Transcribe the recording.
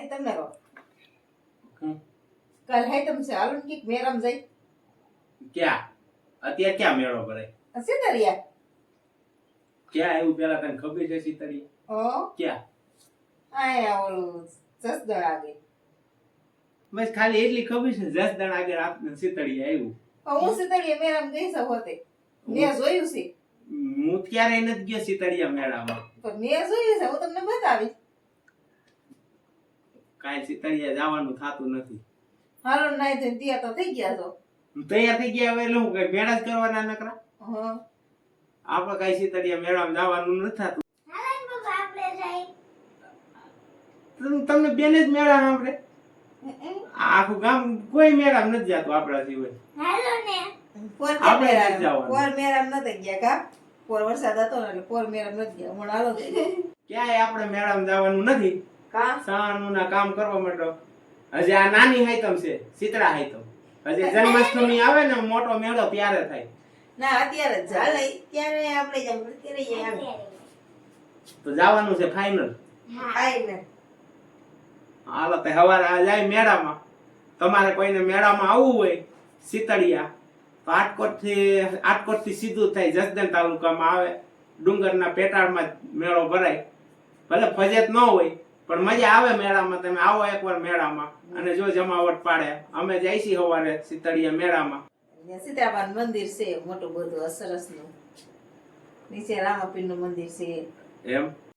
તમને કહો હમ. કાલ હે તમે છે હાલો ને કે મેરામ જઈ ક્યાં અત્યારે ક્યાં મેળો ભરાય સીતરિયા ક્યાં આવ્યું પેલા તને ખબર છે સીતળી ઓ ક્યાં આયા ઓલું સસદળ આગળ બસ ખાલી એટલી ખબર છે 10 દણ આગળ આપને સીતળી આવ્યું હું સીતરિયા મેરામ ગઈ છું હોતે મેં જોયું છે હું ક્યારેય નથી ગયો સીતળિયા મેળામાં પણ મેં જોયું છે હું તમને બતાવીશ કાંઈ સીતળિયા જવાનું થતું નથી હાલો નાઈ ધોઈને તૈયાર તો થઈ ગયા છો તૈયાર થઈ ગયા હવે એટલે હું કઈ મેળા જ કરવાના નકરા હા આપણે કઈ સીતળિયા મેળામાં જવાનું નથી થતું તમને બેને જ મેળા સાંભળે આખું ગામ કોઈ મેળામાં નથી જતું આપણા સિવાય આપણે નથી જવાનું. પોર મેરામ નથી ગયા કા પોર વરસાદ હતો ને એટલે પોર મેરામ નથી ગયા હમણાં હાલો ક્યાંય આપણે મેળામાં જવાનું નથી કા સાનું ના કામ કરવા માંડો હજી આ નાની હાઈતમ છે શીતળા હાઈતમ હજી જન્માષ્ટમી આવે ને મોટો મેળો ત્યારે થાય ના અત્યારે જ ચાલે ત્યારે આપણે જેમ અત્યારે જાય તો જવાનું છે ફાઇનલ આય ને હાલો તો સવારે આ જાય મેળામાં તમારે કોઈને મેળામાં આવવું હોય શીતળિયા તો આટકોટ થી સીધું થાય જસદણ તાલુકામાં આવે ડુંગરના પેટાળમાં મેળો ભરાય ભલે ફજેત ન હોય પણ મજા આવે મેળામાં તમે આવો એકવાર મેળામાં અને જો જમાવટ પાડે અમે જઈશી સવારે શીતળિયા મેળામાં સીતારામ મંદિર છે મોટું બધું સરસ નું નીચે રામાપીર નું મંદિર છે એમ